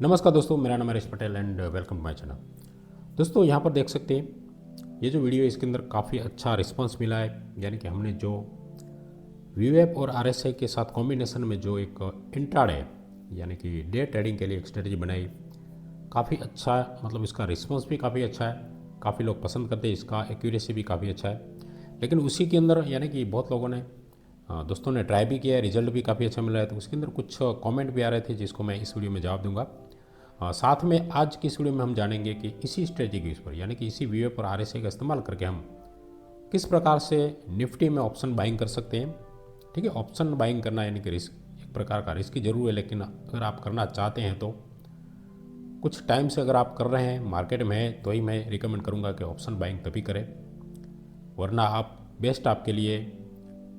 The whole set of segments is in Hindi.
नमस्कार दोस्तों, मेरा नाम Harish Patel and welcome to my channel. दोस्तों यहाँ पर देख सकते हैं ये जो वीडियो है इसके अंदर काफ़ी अच्छा रिस्पांस मिला है। यानी कि हमने जो वीवेप और आरएसआई के साथ कॉम्बिनेशन में जो एक इंट्राडे यानी कि डे ट्रेडिंग के लिए एक स्ट्रेटजी बनाई, काफ़ी अच्छा है। मतलब इसका रिस्पांस भी काफ़ी अच्छा है, काफ़ी लोग पसंद करते हैं, इसका एक्यूरेसी भी काफ़ी अच्छा है। लेकिन उसी के अंदर यानी कि बहुत लोगों ने दोस्तों ने ट्राई भी किया है, रिजल्ट भी काफ़ी अच्छा मिल रहा है। तो उसके अंदर कुछ कमेंट भी आ रहे थे जिसको मैं इस वीडियो में जवाब दूंगा। साथ में आज की इस वीडियो में हम जानेंगे कि इसी स्ट्रेटजी के ऊपर यानी कि इसी वीवे पर आरएसआई का इस्तेमाल करके हम किस प्रकार से निफ्टी में ऑप्शन बाइंग कर सकते हैं। ठीक है, ऑप्शन बाइंग करना यानी कि रिस्क एक प्रकार का रिस्क जरूर है, लेकिन अगर आप करना चाहते हैं तो कुछ टाइम से अगर आप कर रहे हैं मार्केट में है तो ही मैं रिकमेंड करूँगा कि ऑप्शन बाइंग तभी करें, वरना आप बेस्ट आपके लिए।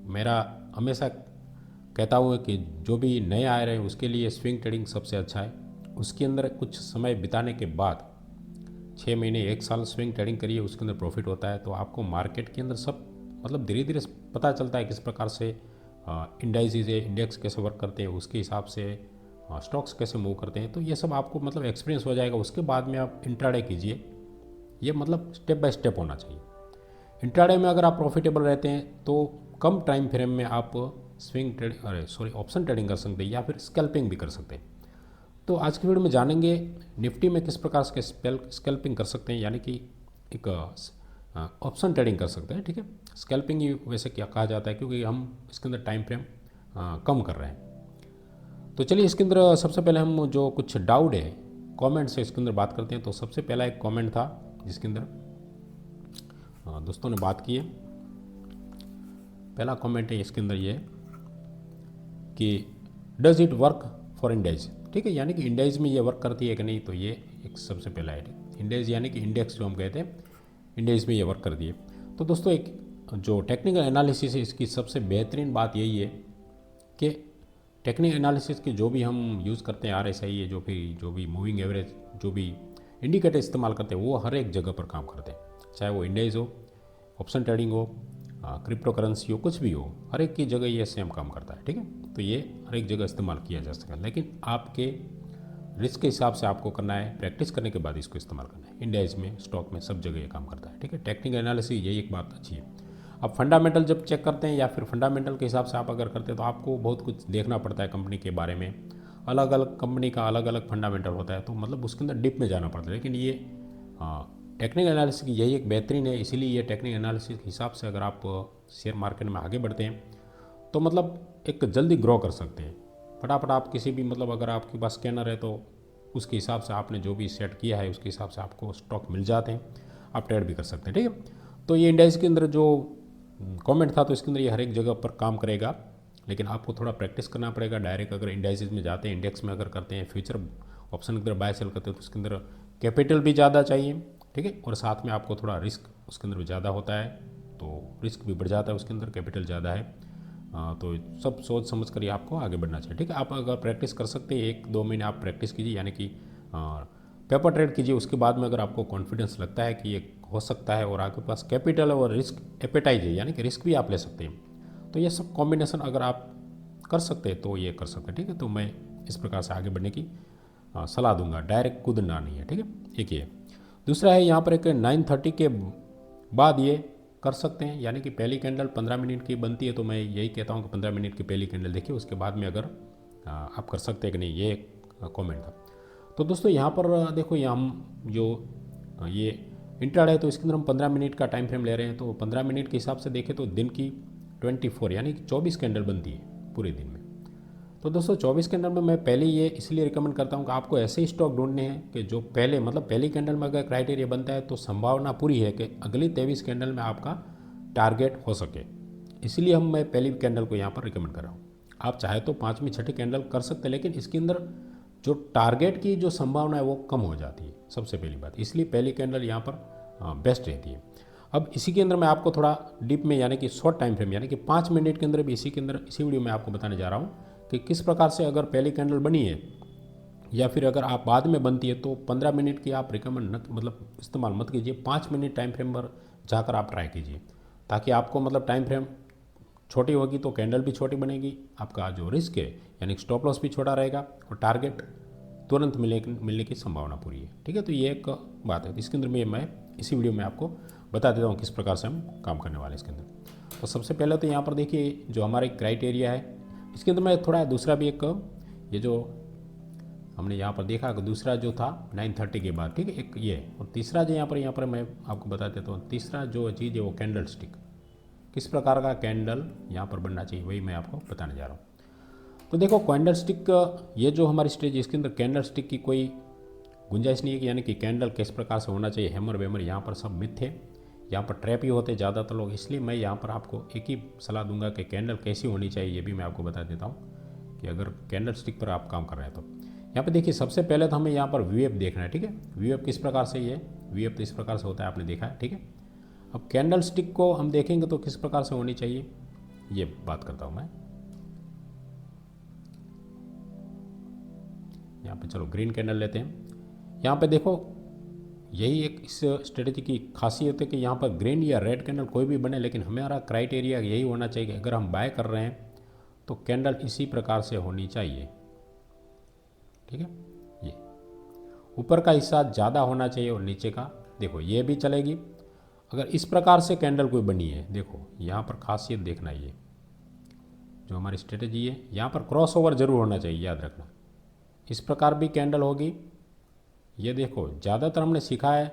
मेरा हमेशा कहता हूँ कि जो भी नए आ रहे हैं उसके लिए स्विंग ट्रेडिंग सबसे अच्छा है। उसके अंदर कुछ समय बिताने के बाद 6 महीने 1 साल स्विंग ट्रेडिंग करिए, उसके अंदर प्रॉफिट होता है। तो आपको मार्केट के अंदर सब मतलब धीरे धीरे पता चलता है किस प्रकार से इंडाइसेस है, इंडेक्स कैसे वर्क करते हैं, उसके हिसाब से स्टॉक्स कैसे मूव करते हैं। तो ये सब आपको मतलब एक्सपीरियंस हो जाएगा। उसके बाद में आप इंट्राडे कीजिए। ये मतलब स्टेप बाय स्टेप होना चाहिए। इंट्राडे में अगर आप प्रॉफिटेबल रहते हैं तो कम टाइम फ्रेम में आप स्विंग ट्रेडिंग ऑप्शन ट्रेडिंग कर सकते हैं या फिर स्कैल्पिंग भी कर सकते हैं। तो आज की वीडियो में जानेंगे निफ्टी में किस प्रकार से स्कैल्पिंग कर सकते हैं, यानी कि एक ऑप्शन ट्रेडिंग कर सकते हैं। ठीक है, स्कैल्पिंग ही वैसे क्या कहा जाता है क्योंकि हम इसके अंदर टाइम फ्रेम कम कर रहे हैं। तो चलिए इसके अंदर सबसे पहले हम जो कुछ डाउट है कमेंट से इसके अंदर बात करते हैं। तो सबसे पहला एक कमेंट था जिसके अंदर दोस्तों ने बात की है। पहला कमेंट है इसके अंदर ये कि does it work for index. ठीक है, यानी कि इंडेक्स में ये वर्क करती है कि नहीं, तो ये एक सबसे पहला है। इंडेक्स यानी कि इंडेक्स जो हम कहते हैं, इंडेक्स में ये वर्क करती है। तो दोस्तों एक जो टेक्निकल एनालिसिस है इसकी सबसे बेहतरीन बात यही है कि टेक्निकल एनालिसिस के जो भी हम यूज़ करते हैं आरएसआई है, जो भी मूविंग एवरेज, जो भी इंडिकेटर इस्तेमाल करते हैं वो हर एक जगह पर काम करते हैं। चाहे वो इंडेक्स हो, ऑप्शन ट्रेडिंग हो, क्रिप्टो करेंसी हो, कुछ भी हो, हर एक की जगह ये सेम काम करता है। ठीक है, तो ये हर एक जगह इस्तेमाल किया जा सकता है, लेकिन आपके रिस्क के हिसाब से आपको करना है। प्रैक्टिस करने के बाद इसको इस्तेमाल करना है। इंडेक्स में, स्टॉक में, सब जगह ये काम करता है। ठीक है, टेक्निकल एनालिसिस यही एक बात अच्छी है। अब फंडामेंटल जब चेक करते हैं या फिर फंडामेंटल के हिसाब से आप अगर करते हैं तो आपको बहुत कुछ देखना पड़ता है कंपनी के बारे में। अलग अलग कंपनी का अलग अलग फंडामेंटल होता है, तो मतलब उसके अंदर डिप में जाना पड़ता है। लेकिन ये टेक्निकल एनालिसिस की यही एक बेहतरीन है। इसीलिए ये टेक्निकल एनालिसिस के हिसाब से अगर आप शेयर मार्केट में आगे बढ़ते हैं तो मतलब एक जल्दी ग्रो कर सकते हैं। फटाफट आप किसी भी मतलब अगर आपके पास स्कैनर है तो उसके हिसाब से आपने जो भी सेट किया है उसके हिसाब से आपको स्टॉक मिल जाते हैं, आप ट्रेड भी कर सकते हैं। ठीक है, तो ये इंडेक्स के अंदर जो कमेंट था तो इसके अंदर ये हर एक जगह पर काम करेगा, लेकिन आपको थोड़ा प्रैक्टिस करना पड़ेगा। डायरेक्ट अगर इंडेक्स में जाते हैं, इंडेक्स में अगर करते हैं, फ्यूचर ऑप्शन के अंदर बाय सेल करते हैं तो उसके अंदर कैपिटल भी ज़्यादा चाहिए। ठीक है, और साथ में आपको थोड़ा रिस्क उसके अंदर भी ज़्यादा होता है, तो रिस्क भी बढ़ जाता है उसके अंदर, कैपिटल ज़्यादा है। तो सब सोच समझ कर ही आपको आगे बढ़ना चाहिए। ठीक है, आप अगर प्रैक्टिस कर सकते हैं 1-2 महीने आप प्रैक्टिस कीजिए, यानी कि पेपर ट्रेड कीजिए। उसके बाद में अगर आपको कॉन्फिडेंस लगता है कि ये हो सकता है और आपके पास कैपिटल है और रिस्क एपेटाइज है, यानी कि रिस्क भी आप ले सकते हैं, तो ये सब कॉम्बिनेशन अगर आप कर सकते हैं तो ये कर सकते हैं। ठीक है, तो मैं इस प्रकार से आगे बढ़ने की सलाह दूंगा, डायरेक्ट कूदना नहीं है। ठीक है, एक ये। दूसरा है यहाँ पर एक 9:30 के बाद ये कर सकते हैं, यानी कि पहली कैंडल 15 मिनट की बनती है, तो मैं यही कहता हूँ कि 15 मिनट की पहली कैंडल देखिए, उसके बाद में अगर आप कर सकते हैं कि नहीं, ये कमेंट था। तो दोस्तों यहाँ पर देखो, ये हम जो ये इंट्राडे है तो इसके अंदर हम 15 मिनट का टाइम फ्रेम ले रहे हैं। तो 15 मिनट के हिसाब से देखें तो दिन की 24 यानी कि 24 कैंडल बनती है पूरे दिन में। तो दोस्तों 24 कैंडल में मैं पहले ये इसलिए रिकमेंड करता हूँ कि आपको ऐसे ही स्टॉक ढूंढने हैं कि जो पहले मतलब पहली कैंडल में अगर क्राइटेरिया बनता है तो संभावना पूरी है कि अगली 23 कैंडल में आपका टारगेट हो सके। इसलिए मैं पहली कैंडल को यहाँ पर रिकमेंड कर रहा हूँ। आप चाहे तो 5वीं 6ठी कैंडल कर सकते हैं, लेकिन इसके अंदर जो टारगेट की जो संभावना है वो कम हो जाती है, सबसे पहली बात। इसलिए पहली कैंडल यहाँ पर बेस्ट रहती है। अब इसी के अंदर मैं आपको थोड़ा डीप में यानी कि शॉर्ट टाइम फ्रेम यानी कि 5 मिनट के अंदर भी इसी वीडियो में आपको बताने जा रहा हूँ कि किस प्रकार से अगर पहली कैंडल बनी है या फिर अगर आप बाद में बनती है तो 15 मिनट की आप रिकमेंड मतलब इस्तेमाल मत कीजिए। 5 मिनट टाइम फ्रेम पर जाकर आप ट्राई कीजिए, ताकि आपको मतलब टाइम फ्रेम छोटी होगी तो कैंडल भी छोटी बनेगी, आपका जो रिस्क है यानी स्टॉप लॉस भी छोटा रहेगा और टारगेट तुरंत मिलने की संभावना पूरी है। ठीक है, तो ये एक बात है। तो इसके अंदर मैं इसी वीडियो में आपको बता देता हूँ किस प्रकार से हम काम करने वाले हैं इसके अंदर। तो सबसे पहले तो यहाँ पर देखिए जो हमारे क्राइटेरिया है, इसके अंदर मैं थोड़ा दूसरा भी एक ये जो हमने यहाँ पर देखा कि दूसरा जो था 9:30 के बाद, ठीक है, एक ये, और तीसरा जो यहाँ पर मैं आपको बता देता हूँ। तीसरा जो चीज़ है वो कैंडल स्टिक, किस प्रकार का कैंडल यहाँ पर बनना चाहिए वही मैं आपको बताने जा रहा हूँ। तो देखो कैंडल स्टिक, ये जो हमारी स्टेज, इसके अंदर कैंडल स्टिक की कोई गुंजाइश नहीं है कि यानी कि कैंडल किस प्रकार से होना चाहिए, हैमर वेमर यहाँ पर सब मिथ है, यहाँ पर ट्रैप ही होते ज़्यादातर लोग। इसलिए मैं यहाँ पर आपको एक ही सलाह दूंगा कि कैंडल कैसी होनी चाहिए ये भी मैं आपको बता देता हूँ कि अगर कैंडल स्टिक पर आप काम कर रहे हैं तो। यहाँ पे देखिए सबसे पहले तो हमें यहाँ पर वीएफ देखना है। ठीक है, वीएफ किस प्रकार से, ये वीएफ तो इस प्रकार से होता है, आपने देखा है। ठीक है, अब कैंडल स्टिक को हम देखेंगे तो किस प्रकार से होनी चाहिए ये बात करता हूँ मैं। यहाँ पे चलो ग्रीन कैंडल लेते हैं। यहाँ पे देखो यही एक इस स्ट्रेटेजी की खासियत है कि यहाँ पर ग्रीन या रेड कैंडल कोई भी बने, लेकिन हमारा क्राइटेरिया यही होना चाहिए कि अगर हम बाय कर रहे हैं तो कैंडल इसी प्रकार से होनी चाहिए। ठीक है, ये ऊपर का हिस्सा ज़्यादा होना चाहिए और नीचे का, देखो ये भी चलेगी। अगर इस प्रकार से कैंडल कोई बनी है, देखो यहाँ पर खासियत देखना, ये जो हमारी स्ट्रेटेजी है यहाँ पर क्रॉस ओवर जरूर होना चाहिए, याद रखना। इस प्रकार भी कैंडल होगी, ये देखो ज़्यादातर हमने सीखा है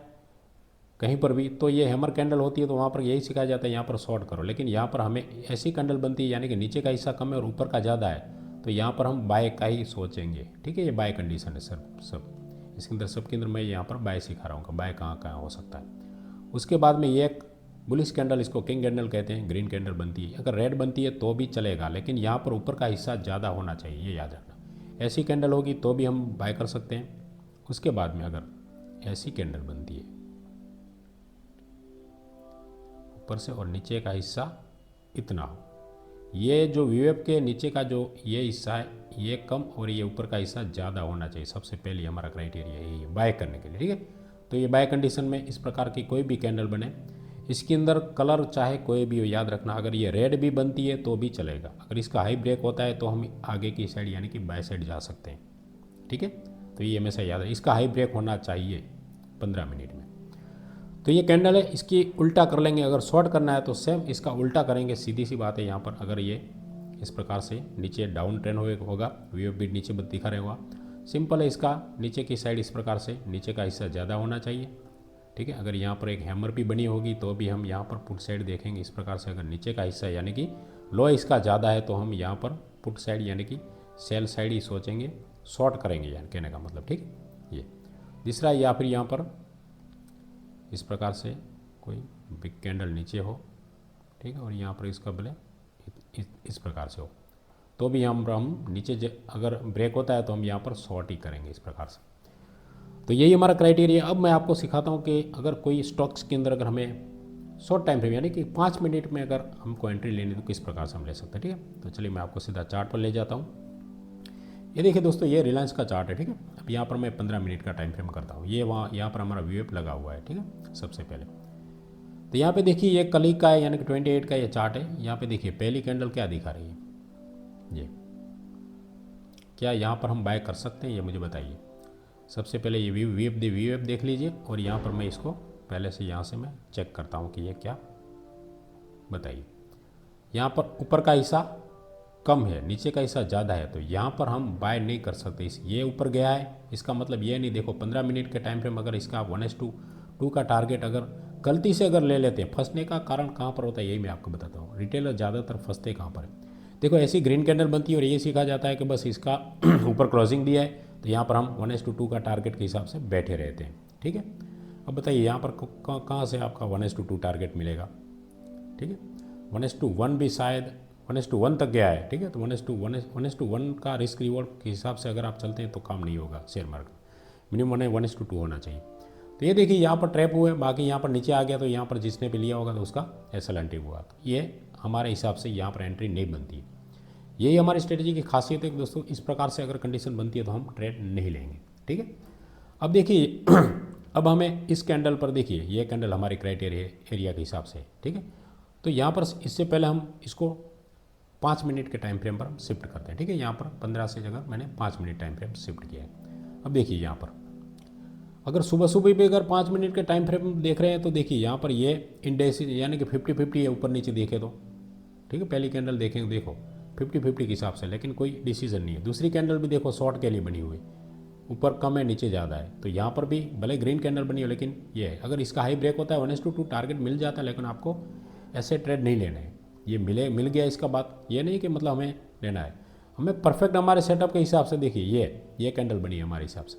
कहीं पर भी तो ये हैमर कैंडल होती है तो वहाँ पर यही सिखाया जाता है यहाँ पर शॉर्ट करो, लेकिन यहाँ पर हमें ऐसी कैंडल बनती है यानी कि नीचे का हिस्सा कम है और ऊपर का ज़्यादा है, तो यहाँ पर हम बाय का ही सोचेंगे। ठीक है, ये बाय कंडीशन है सर, सब इसके अंदर, सबके अंदर मैं यहाँ पर बाय सिखा रहा हूँ, बाय कहाँ कहाँ हो सकता है। उसके बाद में ये एक बुलिश कैंडल, इसको किंग कैंडल कहते हैं, ग्रीन कैंडल बनती है। अगर रेड बनती है तो भी चलेगा, लेकिन यहाँ पर ऊपर का हिस्सा ज़्यादा होना चाहिए, ये याद रखना। ऐसी कैंडल होगी तो भी हम बाय कर सकते हैं। उसके बाद में अगर ऐसी कैंडल बनती है ऊपर से और नीचे का हिस्सा इतना हो, ये जो वीवेब के नीचे का जो ये हिस्सा है ये कम और ये ऊपर का हिस्सा ज़्यादा होना चाहिए, सबसे पहले हमारा क्राइटेरिया यही है बाय करने के लिए। ठीक है, तो ये बाय कंडीशन में इस प्रकार की कोई भी कैंडल बने, इसके अंदर कलर चाहे कोई भी हो, याद रखना। अगर ये रेड भी बनती है तो भी चलेगा, अगर इसका हाई ब्रेक होता है तो हम आगे की साइड यानी कि बाय साइड जा सकते हैं। ठीक है, तो ये हमेशा याद है, इसका हाई ब्रेक होना चाहिए 15 मिनट में। तो ये कैंडल है, इसकी उल्टा कर लेंगे, अगर शॉर्ट करना है तो सेम इसका उल्टा करेंगे, सीधी सी बात है। यहाँ पर अगर ये इस प्रकार से नीचे डाउन ट्रेंड होगा, वीएफ भी नीचे दिखा रहेगा, सिंपल है। इसका नीचे की साइड इस प्रकार से, नीचे का हिस्सा ज़्यादा होना चाहिए। ठीक है, अगर यहाँ पर एक हैमर भी बनी होगी तो भी हम यहाँ पर पुट साइड देखेंगे इस प्रकार से। अगर नीचे का हिस्सा यानी कि लो इसका ज़्यादा है तो हम यहाँ पर पुट साइड यानी कि सेल साइड ही सोचेंगे, शॉर्ट करेंगे, यानी कहने का मतलब। ठीक है, ये तीसरा, या फिर यहाँ पर इस प्रकार से कोई बिग कैंडल नीचे हो, ठीक है, और यहाँ पर इसका भले इस प्रकार से हो तो भी हम नीचे अगर ब्रेक होता है तो हम यहाँ पर शॉर्ट ही करेंगे इस प्रकार से। तो यही हमारा क्राइटेरिया। अब मैं आपको सिखाता हूँ कि अगर कोई स्टॉक्स के अंदर अगर हमें शॉर्ट टाइम फ्रेम यानी कि 5 मिनट में अगर हमको एंट्री लेनी तो किस प्रकार से हम ले सकते हैं। ठीक है, तो चलिए मैं आपको सीधा चार्ट पर ले जाता हूँ। ये देखिए दोस्तों, ये रिलायंस का चार्ट है। ठीक है, अब यहाँ पर मैं 15 मिनट का टाइम फ्रेम करता हूँ। ये यहाँ पर हमारा वीएफ लगा हुआ है। ठीक है, सबसे पहले तो यहाँ पे देखिए ये कल का है यानी कि 28 का ये चार्ट है। यहाँ पे देखिए पहली कैंडल क्या दिखा रही है, ये क्या यहाँ पर हम बाय कर सकते हैं, ये मुझे बताइए। सबसे पहले ये वीएफ देख लीजिए और यहाँ पर मैं इसको पहले से यहाँ से मैं चेक करता हूँ कि ये क्या, बताइए। यहाँ पर ऊपर का हिस्सा कम है, नीचे का हिस्सा ज़्यादा है, तो यहाँ पर हम बाय नहीं कर सकते। ये ऊपर गया है, इसका मतलब ये नहीं, देखो 15 मिनट के टाइम फ्रेम अगर इसका 1:2 का टारगेट अगर गलती से अगर ले लेते हैं, फंसने का कारण कहाँ पर होता है यही मैं आपको बताता हूँ। रिटेलर ज़्यादातर फंसते कहाँ पर है, देखो ऐसी ग्रीन कैंडल बनती है और ये सीखा जाता है कि बस इसका ऊपर क्रॉसिंग दिया है तो यहाँ पर हम 1:2 का टारगेट के हिसाब से बैठे रहते हैं। ठीक है, अब बताइए यहाँ पर कहाँ से आपका 1:2 टारगेट मिलेगा। ठीक है, 1:1 भी शायद 1:1 तक गया है। ठीक है, तो 1:1 का रिस्क रिवॉर्ड के हिसाब से अगर आप चलते हैं तो काम नहीं होगा शेयर मार्केट। मिनिमम 1:2 होना चाहिए। तो ये देखिए यहाँ पर ट्रैप हुए, बाकी यहाँ पर नीचे आ गया तो यहाँ पर जिसने भी लिया होगा तो उसका एसएल हुआ। तो ये हमारे हिसाब से यहाँ पर एंट्री नहीं बनती है। यही हमारी स्ट्रेटजी की खासियत है कि दोस्तों इस प्रकार से अगर कंडीशन बनती है तो हम ट्रेड नहीं लेंगे। ठीक है, अब देखिए अब हमें इस कैंडल पर देखिए, ये कैंडल हमारे क्राइटेरिया एरिया के हिसाब से। ठीक है, तो यहाँ पर इससे पहले हम इसको 5 मिनट के टाइम फ्रेम पर हम शिफ्ट करते हैं। ठीक है, यहाँ पर 15 से जगह मैंने 5 मिनट टाइम फ्रेम शिफ्ट किया है। अब देखिए यहाँ पर अगर सुबह सुबह भी अगर 5 मिनट के टाइम फ्रेम देख रहे हैं तो देखिए यहाँ पर ये इंडेक्स यानी कि 50-50 है, ऊपर नीचे देखे तो ठीक है। पहली कैंडल देखेंगे देखो 50-50 के हिसाब से, लेकिन कोई डिसीजन नहीं है। दूसरी कैंडल भी देखो शॉर्ट के लिए बनी हुई, ऊपर कम है नीचे ज़्यादा है, तो यहाँ पर भी भले ग्रीन कैंडल बनी हो लेकिन ये है। अगर इसका हाई ब्रेक होता है 1:2 टारगेट मिल जाता है, लेकिन आपको ऐसे ट्रेड नहीं लेना है। ये मिल गया इसका बात ये नहीं कि मतलब हमें लेना है, हमें परफेक्ट हमारे सेटअप के हिसाब से देखिए ये कैंडल बनी है हमारे हिसाब से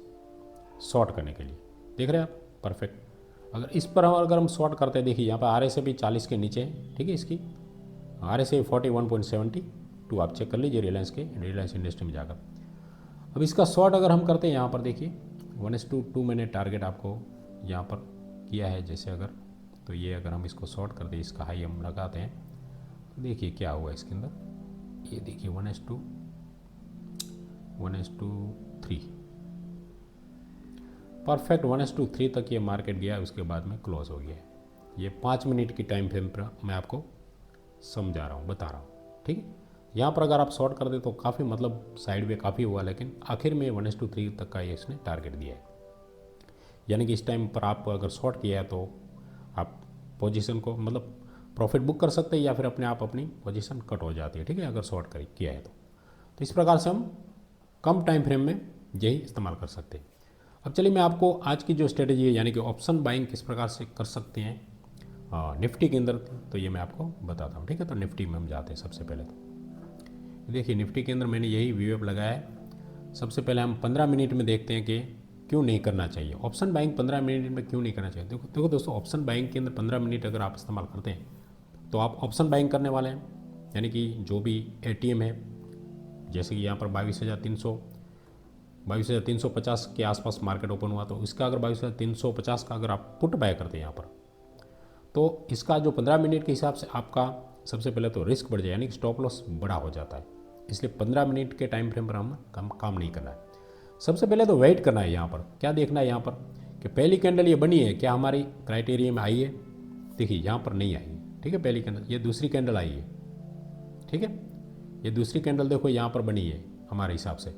शॉर्ट करने के लिए, देख रहे हैं आप परफेक्ट। अगर इस पर अगर हम शॉर्ट करते हैं देखिए यहाँ पर RSI भी 40 के नीचे है, ठीक है। इसकी RSI 41.72 आप चेक कर लीजिए रिलायंस इंडस्ट्री में जाकर। अब इसका शॉर्ट अगर हम करते हैं यहाँ पर देखिए 1:2 मैंने टारगेट आपको यहाँ पर किया है जैसे अगर, तो ये अगर हम इसको शॉर्ट करते हैं इसका हाई हम लगाते हैं तो देखिए क्या हुआ इसके अंदर, ये देखिए 1:3 परफेक्ट 1:3 तक ये मार्केट गया, उसके बाद में क्लोज हो गया। ये 5 मिनट की टाइम फ्रेम पर मैं आपको समझा रहा हूँ, बता रहा हूँ, ठीक है। यहाँ पर अगर आप शॉर्ट कर दे तो काफ़ी मतलब साइड वे काफ़ी हुआ, लेकिन आखिर में 1:3 तक का ये इसने टारगेट दिया है। यानी कि इस टाइम पर आप अगर शॉर्ट किया है तो आप पोजीशन को मतलब प्रॉफिट बुक कर सकते हैं या फिर अपने आप अपनी पोजीशन कट हो जाती है, ठीक है, अगर शॉर्ट किया है तो इस प्रकार से हम कम टाइम फ्रेम में यही इस्तेमाल कर सकते हैं। अब चलिए मैं आपको आज की जो स्ट्रेटेजी है यानी कि ऑप्शन बाइंग किस प्रकार से कर सकते हैं निफ्टी के अंदर, तो ये मैं आपको बताता हूँ, ठीक है। तो निफ्टी में हम जाते हैं सबसे पहले। तो देखिए निफ्टी के अंदर मैंने यही वीएफ लगाया है। सबसे पहले हम 15 मिनट में देखते हैं कि क्यों नहीं करना चाहिए ऑप्शन बाइंग, 15 मिनट में क्यों नहीं करना चाहिए। देखो दोस्तों, ऑप्शन बाइंग के अंदर 15 मिनट अगर आप इस्तेमाल करते हैं तो आप ऑप्शन बाइंग करने वाले हैं, यानी कि जो भी ATM है, जैसे कि यहाँ पर 22,350 के आसपास मार्केट ओपन हुआ, तो इसका अगर 22,350 का अगर आप पुट बाय करते हैं यहाँ पर, तो इसका जो 15 मिनट के हिसाब से आपका सबसे पहले तो रिस्क बढ़ जाए, यानी कि स्टॉप लॉस बड़ा हो जाता है। इसलिए 15 मिनट के टाइम फ्रेम पर हम काम नहीं करना है। सबसे पहले तो वेट करना है। यहाँ पर क्या देखना है यहाँ पर कि पहली कैंडल ये बनी है क्या हमारी क्राइटेरिया में आई है। देखिए यहाँ पर नहीं आई है, ठीक है। पहली कैंडल, ये दूसरी कैंडल आई है, ठीक है। ये दूसरी कैंडल देखो यहाँ पर बनी है हमारे हिसाब से।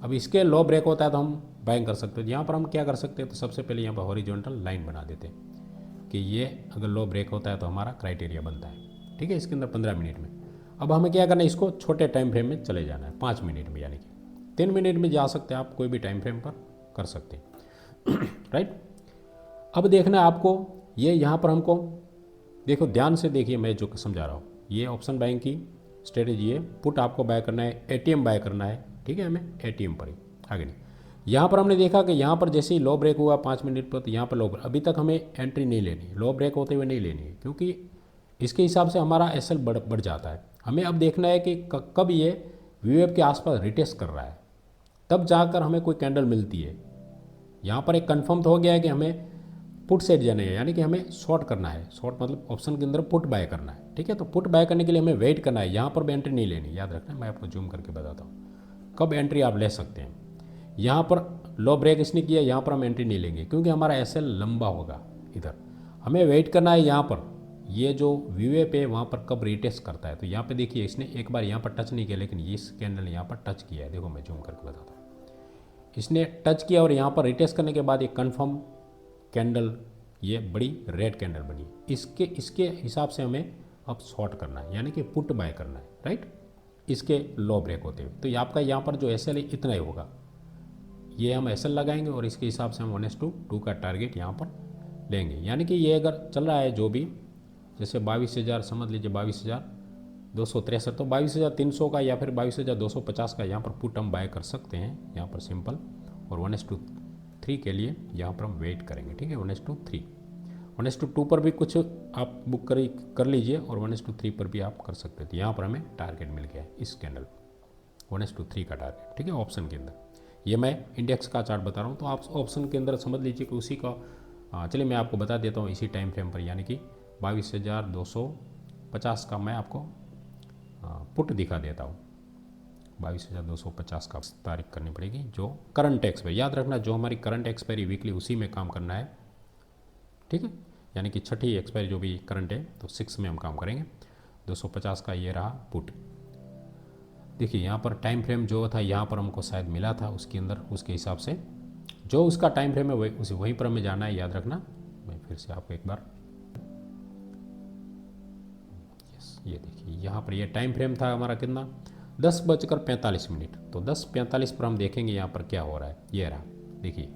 अब इसके लो ब्रेक होता है तो हम बाइंग कर सकते हैं। यहाँ पर हम क्या कर सकते हैं, तो सबसे पहले यहाँ पर हॉरिजॉन्टल लाइन बना देते हैं कि ये अगर लो ब्रेक होता है तो हमारा क्राइटेरिया बनता है, ठीक है। इसके अंदर 15 मिनट में अब हमें क्या करना है, इसको छोटे टाइम फ्रेम में चले जाना है 5 मिनट में, यानी कि 3 मिनट में जा सकते हैं आप, कोई भी टाइम फ्रेम पर कर सकते हैं राइट। अब देखना है आपको ये यहाँ पर हमको देखो ध्यान से देखिए, मैं जो समझा रहा हूँ, ये ऑप्शन बाइंग की स्ट्रेटेजी है। पुट आपको बाय करना है, ATM बाय करना है, ठीक है, हमें ATM पर ही, आगे नहीं। यहाँ पर हमने देखा कि यहाँ पर जैसे ही लो ब्रेक हुआ 5 मिनट पर, तो यहाँ पर अभी तक हमें एंट्री नहीं लेनी, लो ब्रेक होते हुए नहीं लेनी है, क्योंकि इसके हिसाब से हमारा SL बढ़ जाता है। हमें अब देखना है कि कब ये VWAP के आसपास रिटेस्ट कर रहा है, तब जाकर हमें कोई कैंडल मिलती है। यहाँ पर एक कंफर्म तो हो गया है कि हमें पुट सेट जाने है, यानी कि हमें शॉर्ट करना है। शॉर्ट मतलब ऑप्शन के अंदर पुट बाय करना है, ठीक है। तो पुट बाय करने के लिए हमें वेट करना है, यहाँ पर भी एंट्री नहीं लेनी, याद रखना। मैं आपको जूम करके बताता हूँ कब एंट्री आप ले सकते हैं। यहाँ पर लो ब्रेक इसने किया, यहाँ पर हम एंट्री नहीं लेंगे क्योंकि हमारा SL लंबा होगा। इधर हमें वेट करना है, यहाँ पर ये जो VWAP है वहाँ पर कब रिटेस्ट करता है। तो यहाँ पे देखिए इसने एक बार यहाँ पर टच नहीं किया, लेकिन इस कैंडल ने यहाँ पर टच किया है। देखो मैं जूम करके बताता हूँ, इसने टच किया और यहाँ पर रिटेस्ट करने के बाद एक कन्फर्म कैंडल, ये बड़ी रेड कैंडल बनी। इसके हिसाब से हमें अब शॉर्ट करना है, यानी कि पुट बाय करना है, राइट, इसके लो ब्रेक होते हुए। तो आपका यहाँ पर जो SL है इतना ही होगा, ये हम SL लगाएंगे और इसके हिसाब से हम 1:2 का टारगेट यहाँ पर लेंगे। यानी कि ये अगर चल रहा है जो भी, जैसे 22,000 समझ लीजिए, 22,263, तो 22,300 का या फिर 22,250 का यहाँ पर पुट हम बाय कर सकते हैं यहाँ पर सिंपल। और 1:3 के लिए यहाँ पर हम वेट करेंगे, ठीक है। 1:3, 1:2 पर भी कुछ आप बुक कर लीजिए और 1:3 पर भी आप कर सकते थे। यहाँ पर हमें टारगेट मिल गया है इस कैंडल 1:3 का टारगेट, ठीक है, ऑप्शन के अंदर। ये मैं इंडेक्स का चार्ट बता रहा हूँ, तो आप ऑप्शन के अंदर समझ लीजिए कि उसी का चलिए मैं आपको बता देता हूँ इसी टाइम फ्रेम पर, यानी कि 22,250 का मैं आपको पुट दिखा देता हूँ। 22,250 का तारीख करनी पड़ेगी, जो करंट एक्सपायरी, याद रखना जो हमारी करंट एक्सपायरी वीकली उसी में काम करना है, ठीक है। यानी कि छठी एक्सपायरी जो भी करंट है तो 6 में हम काम करेंगे। 250 का ये रहा पुट। देखिए यहाँ पर टाइम फ्रेम जो था यहाँ पर हमको शायद मिला था उसके अंदर, उसके हिसाब से जो उसका टाइम फ्रेम है वहीं पर हमें जाना है, याद रखना। मैं फिर से आपको एक बार, यस, ये देखिए यहाँ पर ये टाइम फ्रेम था हमारा कितना, 10:45। तो 10:45 पर हम देखेंगे यहाँ पर क्या हो रहा है। ये रहा, देखिए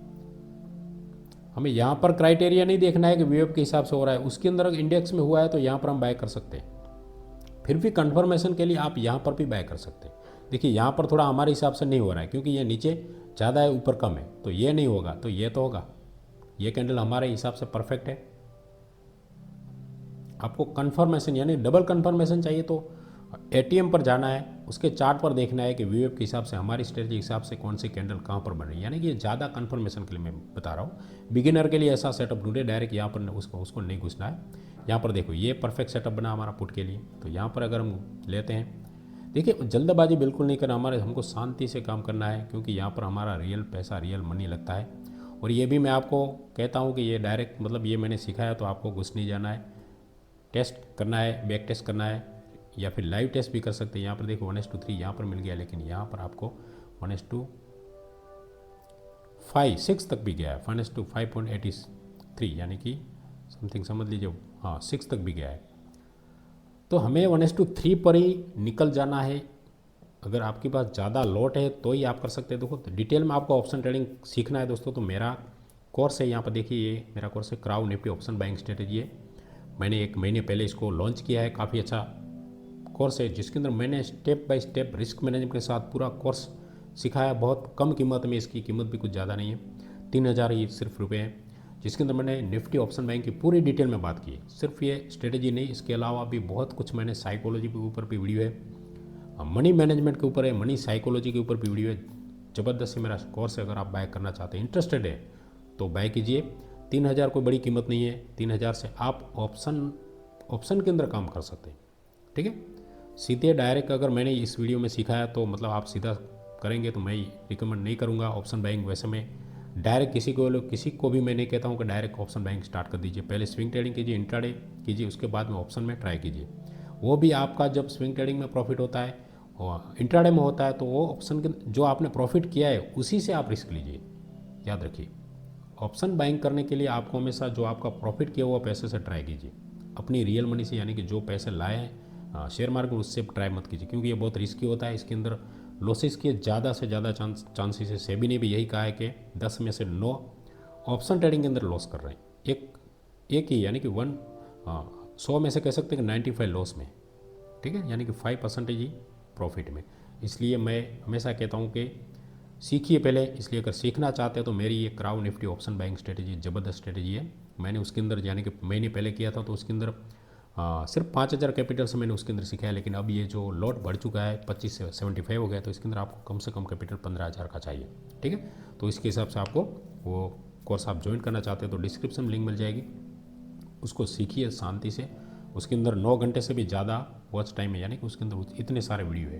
हमें यहाँ पर क्राइटेरिया नहीं देखना है कि वीएफ के हिसाब से हो रहा है, उसके अंदर इंडेक्स में हुआ है तो यहाँ पर हम बाय कर सकते हैं। फिर भी कंफर्मेशन के लिए आप यहाँ पर भी बाय कर सकते हैं। देखिए यहाँ पर थोड़ा हमारे हिसाब से नहीं हो रहा है क्योंकि ये नीचे ज़्यादा है ऊपर कम है, तो ये नहीं होगा तो ये तो होगा। ये कैंडल हमारे हिसाब से परफेक्ट है। आपको कंफर्मेशन यानी डबल कंफर्मेशन चाहिए तो एटीएम पर जाना है, उसके चार्ट पर देखना है कि वीएफ के हिसाब से हमारी स्ट्रेटजी के हिसाब से कौन सी कैंडल कहाँ पर बन रही है। यानी कि ये ज़्यादा कंफर्मेशन के लिए मैं बता रहा हूँ। बिगिनर के लिए ऐसा सेटअप ढूंढे, डायरेक्ट यहाँ पर उसको नहीं घुसना है। यहाँ पर देखो ये परफेक्ट सेटअप बना हमारा पुट के लिए, तो यहाँ पर अगर हम लेते हैं, देखिए जल्दबाजी बिल्कुल नहीं करना, हमको शांति से काम करना है क्योंकि यहाँ पर हमारा रियल पैसा, रियल मनी लगता है। और ये भी मैं आपको कहता हूँ कि ये डायरेक्ट मतलब ये मैंने सीखा है तो आपको घुस नहीं जाना है, टेस्ट करना है, बैक टेस्ट करना है या फिर लाइव टेस्ट भी कर सकते हैं। यहाँ पर देखो 1:3 यहाँ पर मिल गया, लेकिन यहाँ पर आपको 1:6 तक भी गया है, 1:5.83 यानी कि समथिंग समझ लीजिए, हाँ 6 तक भी गया है। तो हमें 1:3 पर ही निकल जाना है। अगर आपके पास ज़्यादा लॉट है तो ही आप कर सकते हैं। देखो तो डिटेल में आपको ऑप्शन ट्रेडिंग सीखना है दोस्तों, तो मेरा कोर्स है, यहाँ पर देखिए ये मेरा कोर्स है क्राउ निफ्टी ऑप्शन बाइंग स्ट्रेटेजी है। मैंने 1 महीने पहले इसको लॉन्च किया है, काफ़ी अच्छा कोर्स है जिसके अंदर मैंने step by step risk management के साथ पूरा कोर्स सिखाया। बहुत कम कीमत में, इसकी कीमत भी कुछ ज़्यादा नहीं है, 3,000 ही सिर्फ रुपये हैं, जिसके अंदर मैंने निफ्टी ऑप्शन बाइंग की पूरी डिटेल में बात की है। सिर्फ ये स्ट्रेटेजी नहीं, इसके अलावा भी बहुत कुछ मैंने साइकोलॉजी के ऊपर भी वीडियो है, मनी मैनेजमेंट के ऊपर है, मनी साइकोलॉजी के ऊपर भी वीडियो है। ज़बरदस्त है मेरा कोर्स है, अगर आप बाय करना चाहते हैं, इंटरेस्टेड है तो बाय कीजिए। 3,000 कोई बड़ी कीमत नहीं है, 3,000 से आप ऑप्शन के अंदर काम कर सकते हैं। ठीक है, सीधे डायरेक्ट अगर मैंने इस वीडियो में सिखाया तो मतलब आप सीधा करेंगे तो मैं रिकमेंड नहीं करूँगा ऑप्शन बाइंग। वैसे मैं डायरेक्ट किसी को भी मैं नहीं कहता हूँ कि डायरेक्ट ऑप्शन बाइंग स्टार्ट कर दीजिए, पहले स्विंग ट्रेडिंग कीजिए, इंट्राडे कीजिए, उसके बाद में ऑप्शन में ट्राई कीजिए। वो भी आपका जब स्विंग ट्रेडिंग में प्रॉफिट होता है और इंट्राडे में होता है तो वो ऑप्शन के जो आपने प्रॉफिट किया है उसी से आप रिस्क लीजिए। याद रखिए, ऑप्शन बाइंग करने के लिए आपको हमेशा जो आपका प्रॉफिट किया हुआ पैसे से ट्राई कीजिए, अपनी रियल मनी से, यानी कि जो पैसे लाए हैं शेयर मार्केट उससे ट्राई मत कीजिए क्योंकि ये बहुत रिस्की होता है। इसके अंदर लॉसेस के ज़्यादा से ज़्यादा चांसेस है। सेबी ने भी यही कहा है कि 10 में से 9 ऑप्शन ट्रेडिंग के अंदर लॉस कर रहे हैं, एक ही, यानी कि 100 में से कह सकते हैं कि 95 लॉस में। ठीक है, यानी कि 5% ही प्रॉफिट में। इसलिए मैं हमेशा कहता हूँ कि सीखिए पहले। इसलिए अगर सीखना चाहते हैं तो मेरी ये क्राउ निफ्टी ऑप्शन बाइंग स्ट्रेटेजी ज़बरदस्त स्ट्रेटेजी है। मैंने उसके अंदर यानी कि महीने पहले किया था तो उसके अंदर सिर्फ 5,000 कैपिटल से मैंने उसके अंदर सीखा है, लेकिन अब ये जो लॉट बढ़ चुका है 25 से 75 हो गया, तो इसके अंदर आपको कम से कम कैपिटल 15,000 का चाहिए। ठीक है, तो इसके हिसाब से आपको वो कोर्स आप ज्वाइन करना चाहते हैं तो डिस्क्रिप्शन में लिंक मिल जाएगी, उसको सीखिए शांति से। उसके अंदर 9 घंटे से भी ज़्यादा वॉच टाइम है, यानी कि उसके अंदर इतने सारे वीडियो है।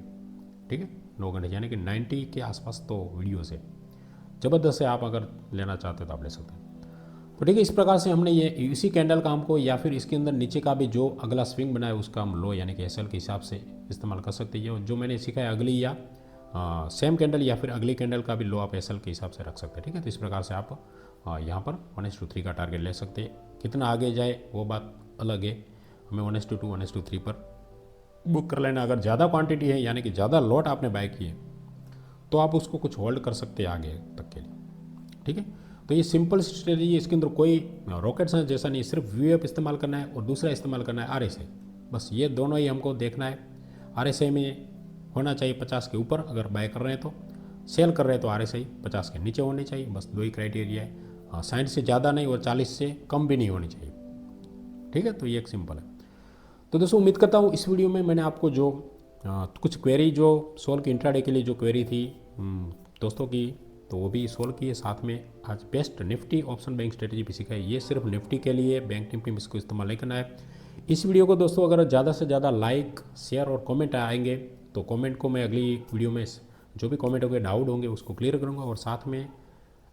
ठीक है, 9 घंटे यानी कि 90 के आसपास तो वीडियोज़ है, ज़बरदस्त है। आप अगर लेना चाहते हो तो आप ले सकते हैं। तो ठीक है, इस प्रकार से हमने ये इसी कैंडल का हमको या फिर इसके अंदर नीचे का भी जो अगला स्विंग बनाया उसका हम लो यानी कि एसएल के हिसाब से इस्तेमाल कर सकते हैं। जो मैंने सीखा है अगली या सेम कैंडल या फिर अगली कैंडल का भी लो आप एसएल के हिसाब से रख सकते हैं। ठीक है, तो इस प्रकार से आप यहाँ पर 1:3 का टारगेट ले सकते हैं। कितना आगे जाए वो बात अलग है, हमें 1:2 1:3 पर बुक कर लेना। अगर ज़्यादा क्वांटिटी है यानी कि ज़्यादा लॉट आपने बाय किए तो आप उसको कुछ होल्ड कर सकते हैं आगे तक के लिए। ठीक है, तो ये सिंपल स्ट्रेटजी है, इसके अंदर कोई रॉकेट साइंस जैसा नहीं, सिर्फ वीएफ इस्तेमाल करना है और दूसरा इस्तेमाल करना है आरएसआई। बस ये दोनों ही हमको देखना है। आरएसआई में होना चाहिए 50 के ऊपर अगर बाय कर रहे हैं तो, सेल कर रहे हैं तो आरएसआई 50 के नीचे होनी चाहिए। बस 2 ही क्राइटेरिया है, 60 से ज़्यादा नहीं और 40 से कम भी नहीं होनी चाहिए। ठीक है, तो ये एक सिंपल है। तो दोस्तों उम्मीद करता हूँ इस वीडियो में मैंने आपको जो कुछ क्वेरी जो सोल्व की इंट्राडे के लिए जो क्वेरी थी दोस्तों की, तो वो भी सोल्व किए। साथ में आज best Nifty option bank strategy भी सीखा है। ये सिर्फ निफ्टी के लिए, बैंक निफ्टी में इसको इस्तेमाल नहीं करना है। इस वीडियो को दोस्तों अगर ज़्यादा से ज़्यादा लाइक, शेयर और कमेंट आएंगे तो कमेंट को मैं अगली वीडियो में जो भी कमेंट होंगे, डाउट होंगे, उसको क्लियर करूँगा। और साथ में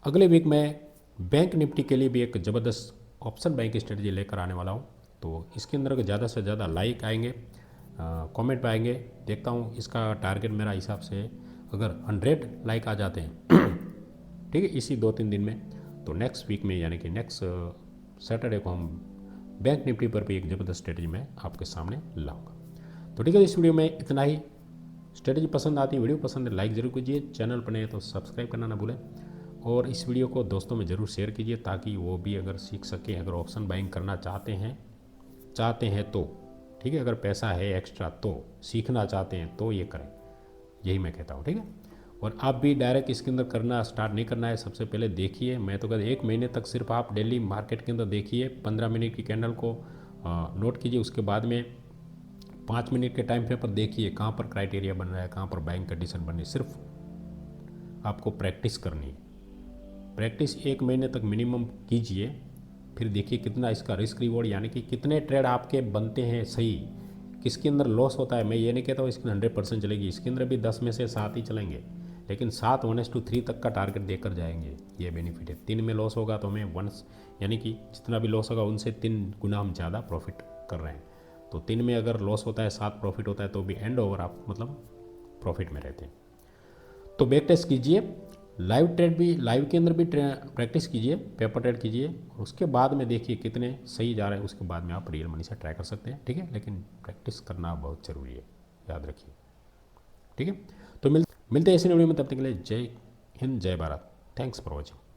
अगले वीक मैं बैंक निफ्टी के लिए भी एक ज़बरदस्त ऑप्शन बैंक की स्ट्रेटजी लेकर आने वाला हूँ। तो इसके अंदर अगर ज़्यादा से ज़्यादा लाइक आएंगे, कमेंट पाएंगे, देखता हूँ इसका टारगेट मेरा हिसाब से अगर 100 लाइक आ जाते हैं ठीक है, इसी 2-3 दिन में। तो नेक्स्ट वीक में यानी कि नेक्स्ट सैटरडे को हम बैंक निफ्टी पर भी एक ज़बरदस्त स्ट्रेटजी मैं आपके सामने लाऊंगा। तो ठीक है, इस वीडियो में इतना ही। स्ट्रेटजी पसंद आती है, वीडियो पसंद है, लाइक ज़रूर कीजिए, चैनल पर नए हैं तो सब्सक्राइब करना ना भूलें, और इस वीडियो को दोस्तों में ज़रूर शेयर कीजिए ताकि वो भी अगर सीख सकें, अगर ऑप्शन बाइंग करना चाहते हैं तो ठीक है, अगर पैसा है एक्स्ट्रा तो सीखना चाहते हैं तो ये करें, यही मैं कहता हूँ। ठीक है, और आप भी डायरेक्ट इसके अंदर करना स्टार्ट नहीं करना है, सबसे पहले देखिए, मैं तो कहता 1 महीने तक सिर्फ आप डेली मार्केट के अंदर देखिए, 15 मिनट की कैंडल को नोट कीजिए, उसके बाद में 5 मिनट के टाइम फ्रेम पर देखिए कहाँ पर क्राइटेरिया बन रहा है, कहाँ पर बाइंग कंडीशन बन रही है। सिर्फ आपको प्रैक्टिस करनी है, प्रैक्टिस 1 महीने तक मिनिमम कीजिए, फिर देखिए कितना इसका रिस्क रिवॉर्ड यानी कि कितने ट्रेड आपके बनते हैं सही, किसके अंदर लॉस होता है। मैं ये नहीं कहता हूँ इसके 100% चलेगी, इसके अंदर भी 10 में से 7 ही चलेंगे, लेकिन 7 1:3 तक का टारगेट देकर जाएंगे, ये बेनिफिट है। 3 में लॉस होगा तो हमें 1 यानी कि जितना भी लॉस होगा उनसे 3 गुना हम ज़्यादा प्रॉफिट कर रहे हैं। तो 3 में अगर लॉस होता है 7 प्रॉफिट होता है तो भी एंड ओवर आप मतलब प्रॉफिट में रहते हैं। तो बैक टेस्ट कीजिए, लाइव ट्रेड भी, लाइव के अंदर भी प्रैक्टिस कीजिए, पेपर ट्रेड कीजिए, और उसके बाद में देखिए कितने सही जा रहे हैं, उसके बाद में आप रियल मनी से ट्राई कर सकते हैं। ठीक है, लेकिन प्रैक्टिस करना बहुत ज़रूरी है, याद रखिए। ठीक है, तो मिलते हैं इसी वीडियो में, तब तक के लिए जय हिंद, जय भारत, थैंक्स फॉर वॉचिंग।